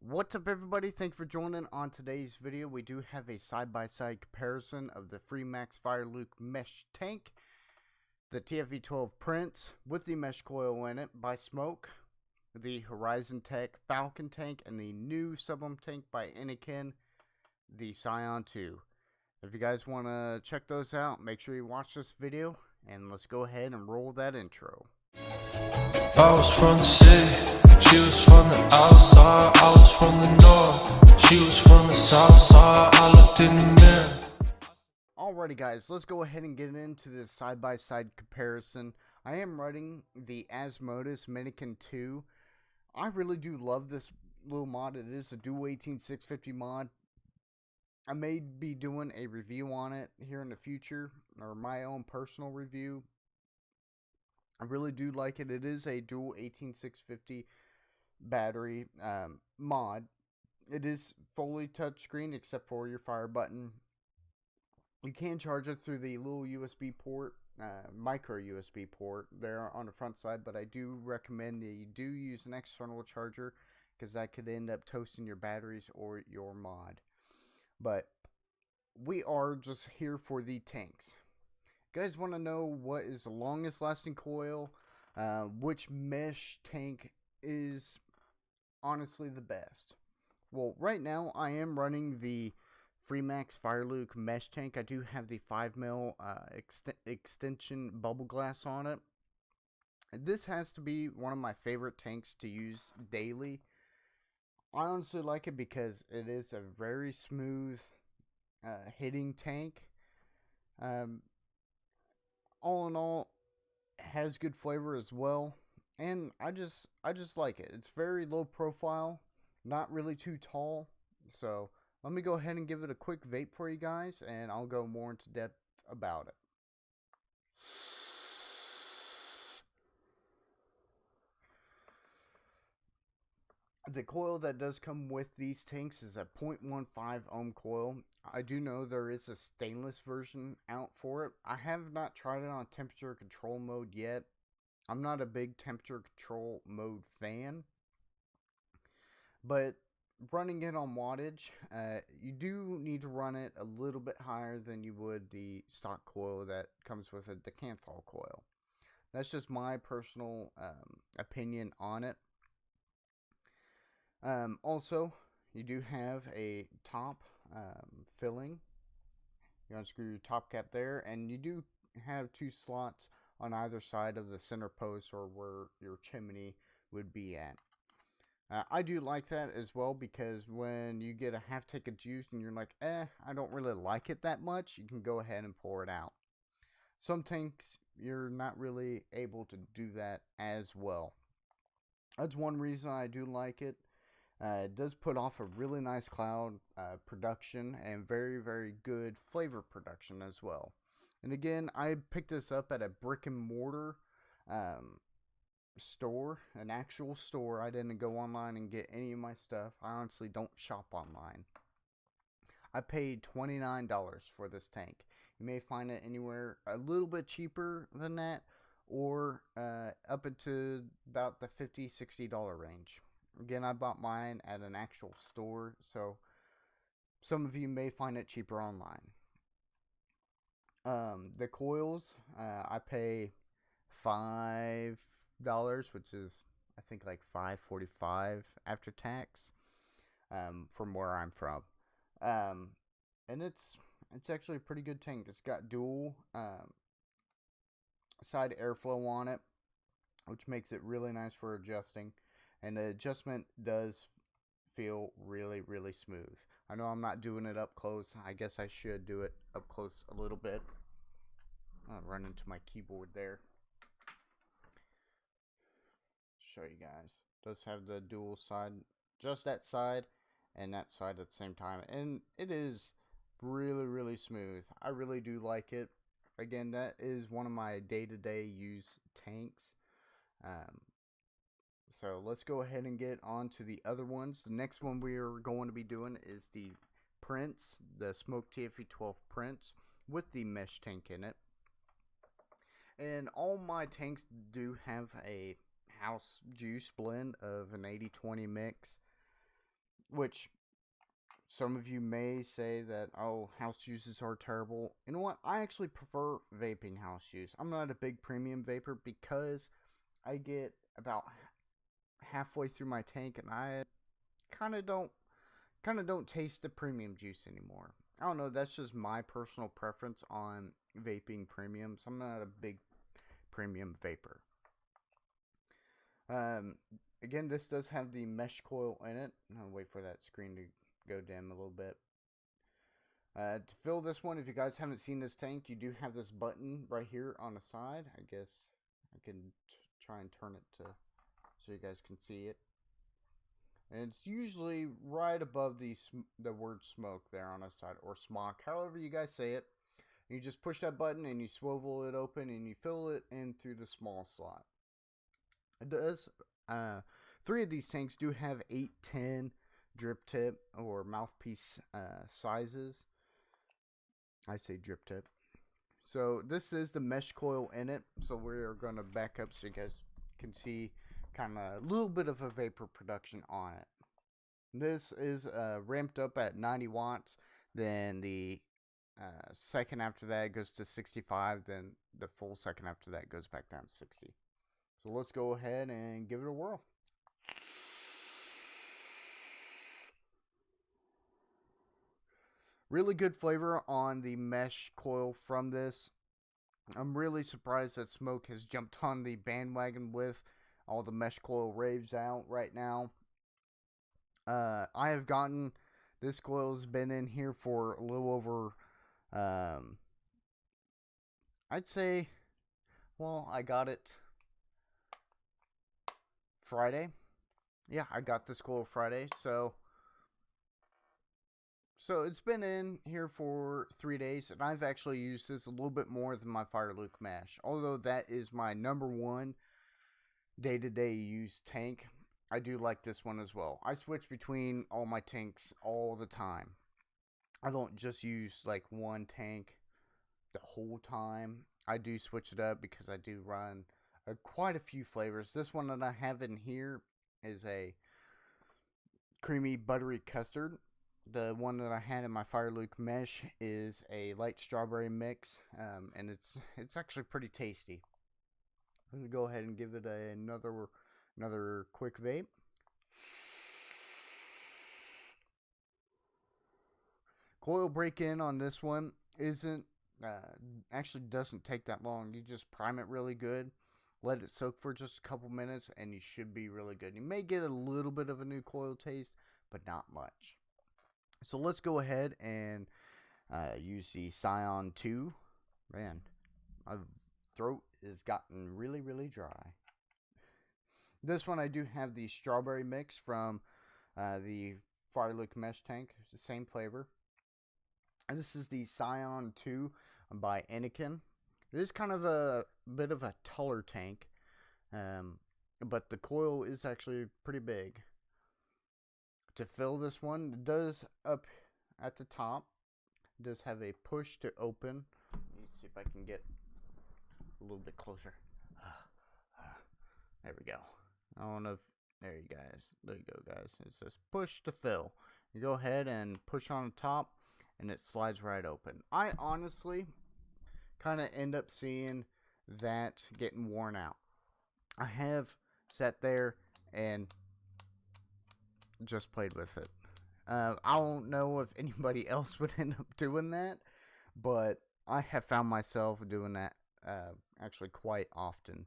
What's up, everybody? Thanks for joining on today's video. We do have a side-by-side comparison of the Freemax Fireluke mesh tank, the TFV12 Prince with the mesh coil in it by Smoke, the Horizon Tech Falcon tank, and the new Sublime tank by Innokin, the Scion 2. If you guys want to check those out, make sure you watch this video, and let's go ahead and roll that intro. I was from the city, she was from the outside. I was from the north, she was from the south side. I looked in the mirror. Alrighty guys, let's go ahead and get into this side-by-side comparison. I am running the Asmodus Innokin 2. I really do love this little mod. It is a dual 18650 mod. I may be doing a review on it here in the future, or my own personal review. I really do like it. It is a dual 18650 battery mod. It is fully touchscreen except for your fire button. You can charge it through the little USB port, micro USB port there on the front side, but I do recommend that you do use an external charger because that could end up toasting your batteries or your mod. But we are just here for the tanks. You guys want to know what is the longest lasting coil, which mesh tank is honestly the best? Well, right now I am running the Freemax Fireluke mesh tank. I do have the 5mm extension bubble glass on it. This has to be one of my favorite tanks to use daily. I honestly like it because it is a very smooth hitting tank. All in all, has good flavor as well, and I just like it. It's very low profile, not really too tall. So let me go ahead and give it a quick vape for you guys, and I'll go more into depth about it. The coil that does come with these tanks is a 0.15 ohm coil. I do know there is a stainless version out for it. I have not tried it on temperature control mode yet. I'm not a big temperature control mode fan, but running it on wattage, you do need to run it a little bit higher than you would the stock coil that comes with a decanthol coil. That's just my personal opinion on it. Also, you do have a top filling. You unscrew your top cap there, and you do have two slots on either side of the center post or where your chimney would be at. I do like that as well because when you get a half tank of juice and you're like, I don't really like it that much, you can go ahead and pour it out. Some tanks, you're not really able to do that as well. That's one reason I do like it. It does put off a really nice cloud production and very, very good flavor production as well. And again, I picked this up at a brick and mortar store, an actual store. I didn't go online and get any of my stuff. I honestly don't shop online. I paid $29 for this tank. You may find it anywhere a little bit cheaper than that, or up into about the $50, $60 range. Again, I bought mine at an actual store, so some of you may find it cheaper online. The coils, I pay $5, which is I think like $5.45 after tax, from where I'm from. And it's actually a pretty good tank. It's got dual side airflow on it, which makes it really nice for adjusting. And the adjustment does feel really, really smooth. I know I'm not doing it up close. I guess I should do it up close a little bit. I'll run into my keyboard there. Show you guys. It does have the dual side, just that side and that side at the same time. And it is really, really smooth. I really do like it. Again, that is one of my day-to-day use tanks. So let's go ahead and get on to the other ones. The next one we are going to be doing is the Prince, the Smoke TFV12 Prince with the mesh tank in it. And all my tanks do have a house juice blend of an 80-20 mix. which some of you may say that, oh, house juices are terrible. You know what? I actually prefer vaping house juice. I'm not a big premium vapor because I get about halfway through my tank and I kind of don't taste the premium juice anymore. I don't know, that's just my personal preference on vaping premiums. I'm not a big premium vapor. Again, this does have the mesh coil in it. I'll wait for that screen to go dim a little bit. To fill this one, if you guys haven't seen this tank, you do have this button right here on the side. I guess I can try and turn it to so you guys can see it. And it's usually right above the word smoke there on the side, or smoke, however you guys say it. You just push that button and you swivel it open and you fill it in through the small slot. It does. 3 of these tanks do have 8-10 drip tip or mouthpiece sizes. I say drip tip. So this is the mesh coil in it. So we're going to back up so you guys can see kind of a little bit of a vapor production on it. This is ramped up at 90 watts. Then the second after that goes to 65. Then the full second after that goes back down to 60. So let's go ahead and give it a whirl. Really good flavor on the mesh coil from this. I'm really surprised that Smoke has jumped on the bandwagon with all the mesh coil raves out right now. I have gotten, this coil has been in here for a little over, I'd say, well, I got it Friday. Yeah, I got this coil Friday, so it's been in here for 3 days, and I've actually used this a little bit more than my Fireluke mash. Although that is my #1 day-to-day use tank, I do like this one as well. I switch between all my tanks all the time. I don't just use like one tank the whole time. I do switch it up because I do run quite a few flavors. This one that I have in here is a creamy buttery custard. The one that I had in my Fireluke mesh is a light strawberry mix, and it's actually pretty tasty. I'm gonna go ahead and give it another quick vape. Coil break-in on this one isn't actually doesn't take that long. You just prime it really good, let it soak for just a couple minutes, and you should be really good. You may get a little bit of a new coil taste, but not much. So let's go ahead and use the Scion 2. Man, my throat has gotten really, really dry. This one I do have the strawberry mix from the Fireluke mesh tank. It's the same flavor. And this is the Scion 2 by Innokin. It is kind of a bit of a taller tank, but the coil is actually pretty big. To fill this one, it does up at the top, it does have a push to open. Let me see if I can get a little bit closer. There we go. I don't know if, there you go guys. It says push to fill. You go ahead and push on the top and it slides right open. I honestly kind of end up seeing that getting worn out. I have sat there and just played with it. I don't know if anybody else would end up doing that, but I have found myself doing that actually quite often.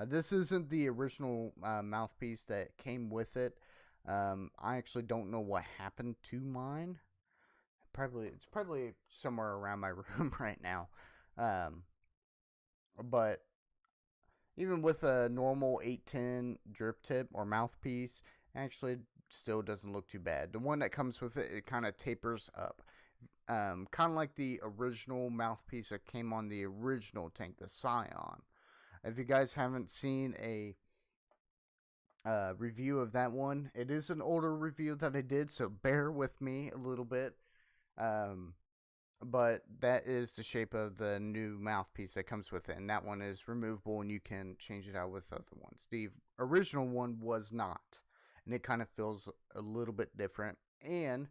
This isn't the original mouthpiece that came with it. I actually don't know what happened to mine. It's probably somewhere around my room right now. But even with a normal 810 drip tip or mouthpiece, actually still doesn't look too bad. The one that comes with it, it kind of tapers up. Kind of like the original mouthpiece that came on the original tank, the Scion. If you guys haven't seen a review of that one, it is an older review that I did, so bear with me a little bit. But that is the shape of the new mouthpiece that comes with it, and that one is removable and you can change it out with other ones. The original one was not, and it kind of feels a little bit different. And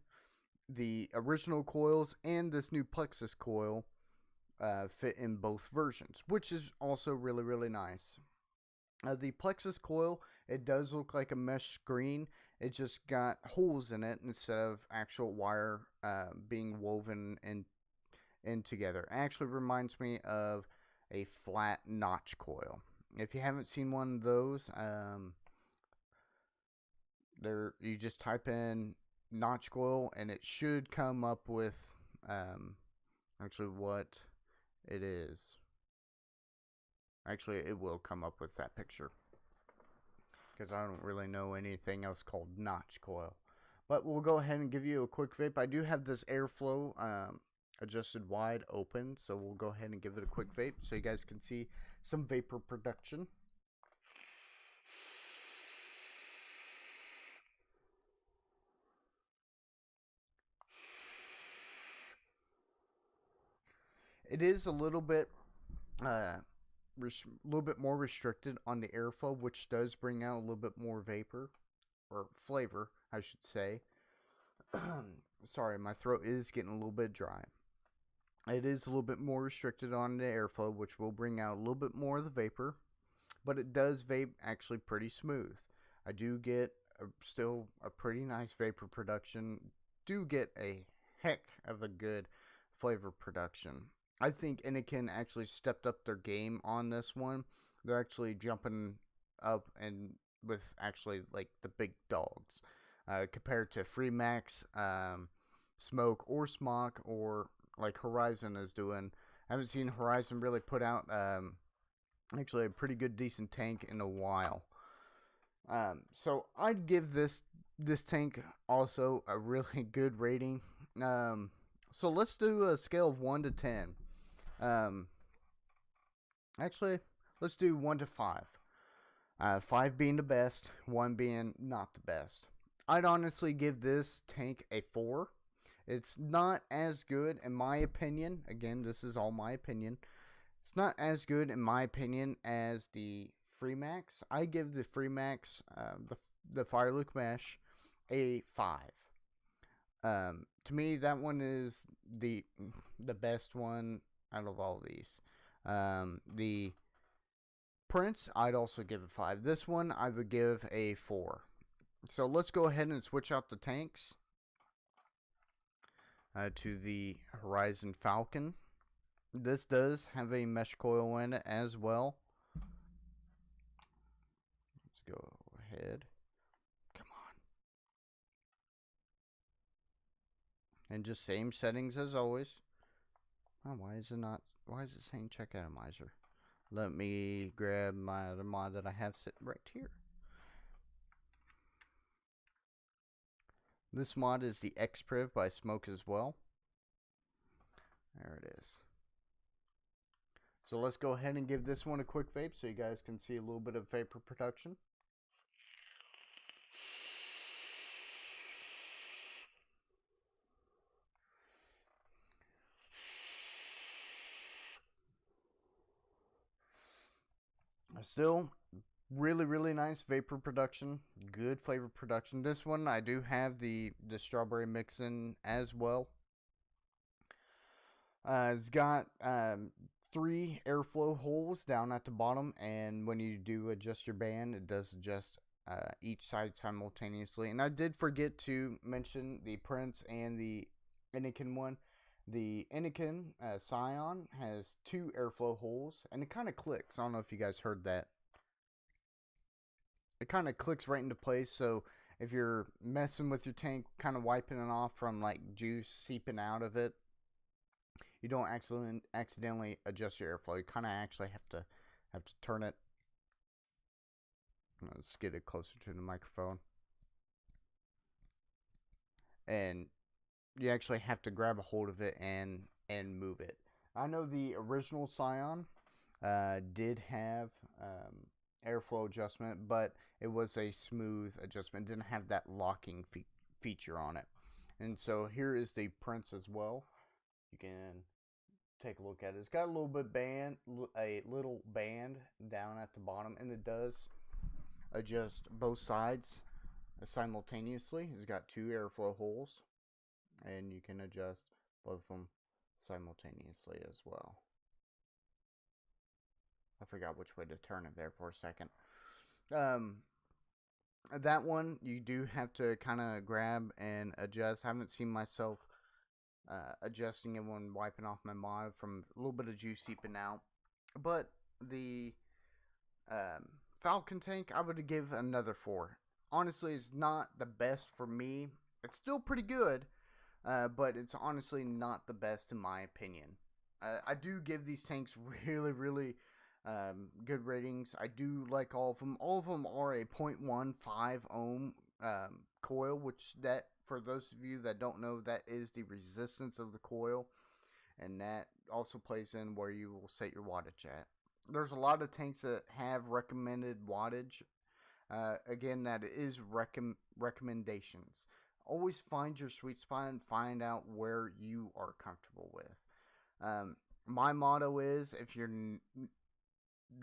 the original coils and this new plexus coil fit in both versions, which is also really, really nice. The plexus coil, it does look like a mesh screen. It just got holes in it instead of actual wire being woven in together. It actually reminds me of a flat notch coil. If you haven't seen one of those, you just type in notch coil and it should come up with actually what it is. Actually, it will come up with that picture, because I don't really know anything else called notch coil. But we'll go ahead and give you a quick vape. I do have this airflow adjusted wide open, so we'll go ahead and give it a quick vape so you guys can see some vapor production. It is a little bit more restricted on the airflow, which does bring out a little bit more vapor, or flavor, I should say. Sorry, my throat is getting a little bit dry. It is a little bit more restricted on the airflow, which will bring out a little bit more of the vapor, but it does vape actually pretty smooth. I do get still a pretty nice vapor production. Do get a heck of a good flavor production. I think Innokin actually stepped up their game on this one. They're actually jumping up and with actually like the big dogs compared to Freemax, Smoke, or Smock, or like Horizon is doing. I haven't seen Horizon really put out actually a pretty good decent tank in a while. So I'd give this tank also a really good rating. So let's do a scale of 1 to 10. Actually, let's do 1 to 5. 5 being the best, 1 being not the best. I'd honestly give this tank a 4. It's not as good in my opinion. Again, this is all my opinion. It's not as good in my opinion as the Freemax. I give the Freemax, the Fireluke mesh, a 5. To me, that one is the best one out of all of these. The Prince, I'd also give a 5. This one, I would give a 4. So let's go ahead and switch out the tanks to the Horizon Falcon. This does have a mesh coil in it as well. Let's go ahead. Come on. And just same settings as always. Oh, why is it saying check atomizer? Let me grab my other mod that I have sitting right here. This mod is the Xpriv by Smoke as well. There it is. So let's go ahead and give this one a quick vape so you guys can see a little bit of vapor production. Still really, really nice vapor production, good flavor production. This one I do have the strawberry mix in as well. It's got 3 airflow holes down at the bottom, and when you do adjust your band, it does adjust each side simultaneously. And I did forget to mention the Prince and the Innokin one. The Innokin Scion has 2 airflow holes, and it kind of clicks. I don't know if you guys heard that. It kind of clicks right into place, so if you're messing with your tank, kind of wiping it off from like juice seeping out of it, you don't accidentally adjust your airflow. You kind of actually have to turn it. Let's get it closer to the microphone. And you actually have to grab a hold of it and move it. I know the original Scion did have airflow adjustment, but it was a smooth adjustment. It didn't have that locking feature on it. And so here is the Prince as well. You can take a look at it. It's got a little band down at the bottom, and it does adjust both sides simultaneously. It's got 2 airflow holes, and you can adjust both of them simultaneously as well. I forgot which way to turn it there for a second. That one you do have to kind of grab and adjust. I haven't seen myself adjusting it when wiping off my mod from a little bit of juice seeping out. But the Falcon tank, I would give another 4. Honestly, it's not the best for me. It's still pretty good, but it's honestly not the best in my opinion. I do give these tanks really, really good ratings. I do like all of them. All of them are a 0.15 ohm coil, which that, for those of you that don't know, that is the resistance of the coil, and that also plays in where you will set your wattage at. There's a lot of tanks that have recommended wattage. Again, that is recommendations. Always find your sweet spot and find out where you are comfortable with. My motto is, if you're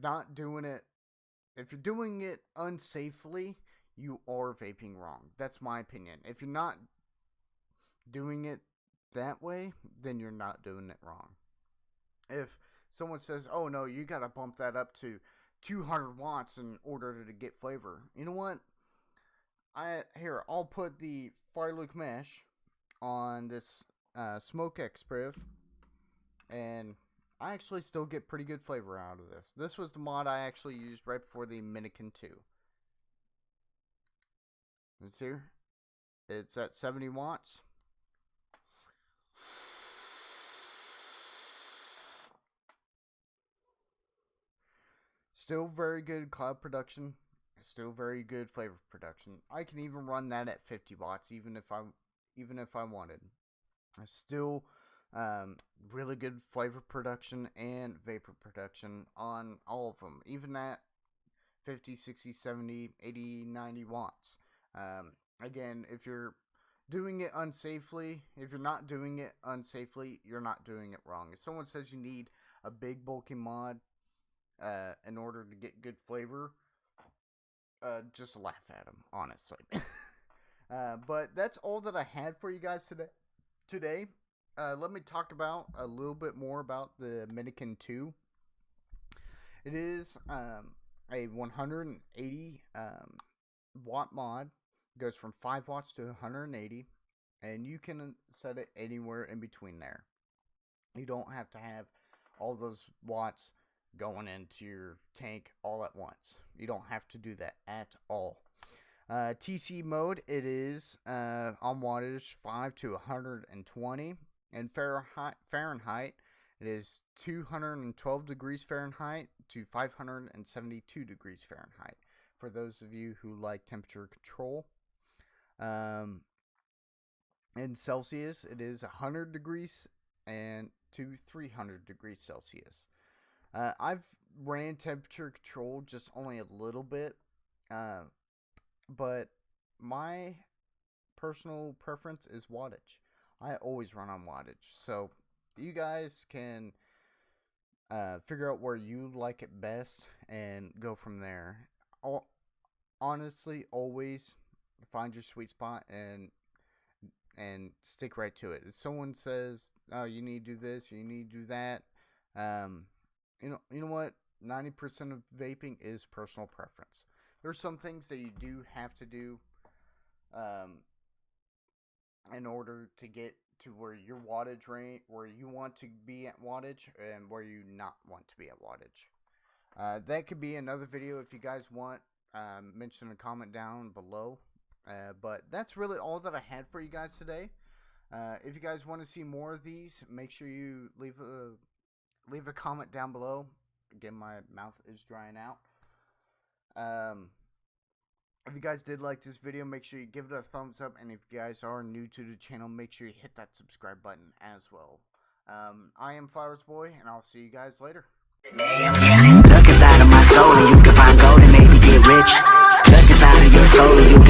not doing it, if you're doing it unsafely, you are vaping wrong. That's my opinion. If you're not doing it that way, then you're not doing it wrong. If someone says, oh no, you gotta bump that up to 200 watts in order to get flavor, you know what? I'll put the Fireluke mesh on this Smoke Expriv, and I actually still get pretty good flavor out of this. This was the mod I actually used right before the Innokin 2. It's here. It's at 70 watts. Still very good cloud production. Still very good flavor production. I can even run that at 50 watts, even if I wanted. Still really good flavor production and vapor production on all of them, even at 50, 60, 70, 80, 90 watts. Again, if you're doing it unsafely, if you're not doing it unsafely, you're not doing it wrong. If someone says you need a big bulky mod in order to get good flavor, just laugh at them, honestly. But that's all that I had for you guys today. Let me talk about a little bit more about the Innokin 2. It is a 180 watt mod. It goes from 5 watts to 180, and you can set it anywhere in between there. You don't have to have all those watts going into your tank all at once. You don't have to do that at all. TC mode, it is on wattage 5 to 120. In Fahrenheit, it is 212 degrees Fahrenheit to 572 degrees Fahrenheit. For those of you who like temperature control. In Celsius, it is 100 degrees and to 300 degrees Celsius. I've ran temperature control just only a little bit, but my personal preference is wattage. I always run on wattage, so you guys can figure out where you like it best and go from there. Honestly, always find your sweet spot and stick right to it. If someone says, "Oh, you need to do this, you need to do that," you know what? 90% of vaping is personal preference. There's some things that you do have to do in order to get to where your wattage rate, where you want to be at wattage, and where you not want to be at wattage. That could be another video if you guys want. Mention a comment down below. But that's really all that I had for you guys today. If you guys want to see more of these, make sure you leave a comment down below. Again, my mouth is drying out. If you guys did like this video, make sure you give it a thumbs up. And if you guys are new to the channel, make sure you hit that subscribe button as well. I am Flowers Boy, and I'll see you guys later. Look inside of my soul and you can find gold and maybe get rich. Look inside of your soul and you